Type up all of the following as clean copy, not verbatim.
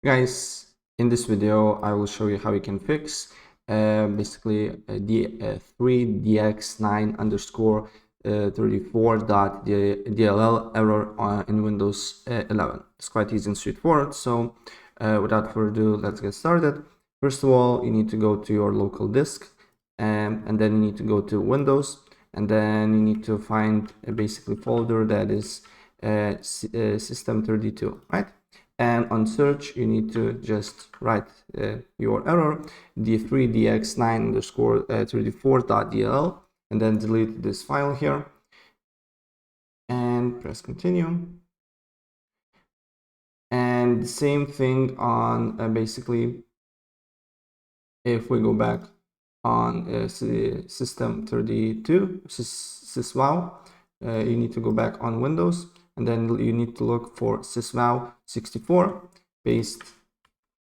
Guys, in this video I will show you how you can fix basically the 3dx9 underscore 34.dll error in Windows 11. It's quite easy and straightforward, so without further ado, let's get started. First of all, you need to go to your local disk, and then you need to go to Windows, and then you need to find a basically folder that is system32, right? And on search, you need to just write your error, d3dx9 underscore 34.dll, and then delete this file here and press continue. And the same thing on basically, if we go back on system32 syswow, you need to go back on Windows, and then you need to look for syswow64, paste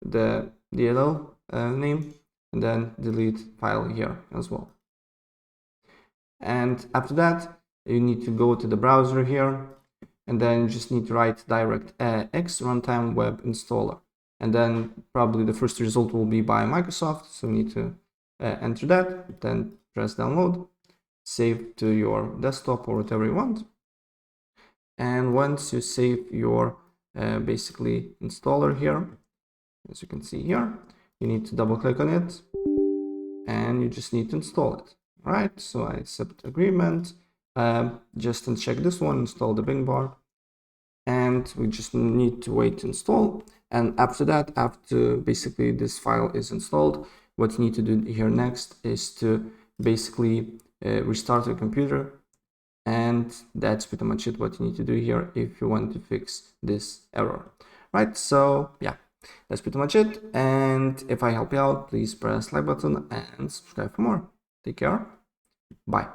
the DLL name, and then delete file here as well. And after that, you need to go to the browser here, and then you just need to write DirectX runtime web installer, and then probably the first result will be by Microsoft, so you need to enter that, then press download, save to your desktop or whatever you want. And once you save your basically installer here, as you can see here, you need to double click on it and you just need to install it. All right, so I accept agreement. Just uncheck this one, install the Bing bar, and we just need to wait to install. And after that, after basically this file is installed, what you need to do here next is to basically restart your computer. And that's pretty much it, what you need to do here if you want to fix this error, right? So yeah, that's pretty much it. And if I help you out, please press like button and subscribe for more. Take care. Bye.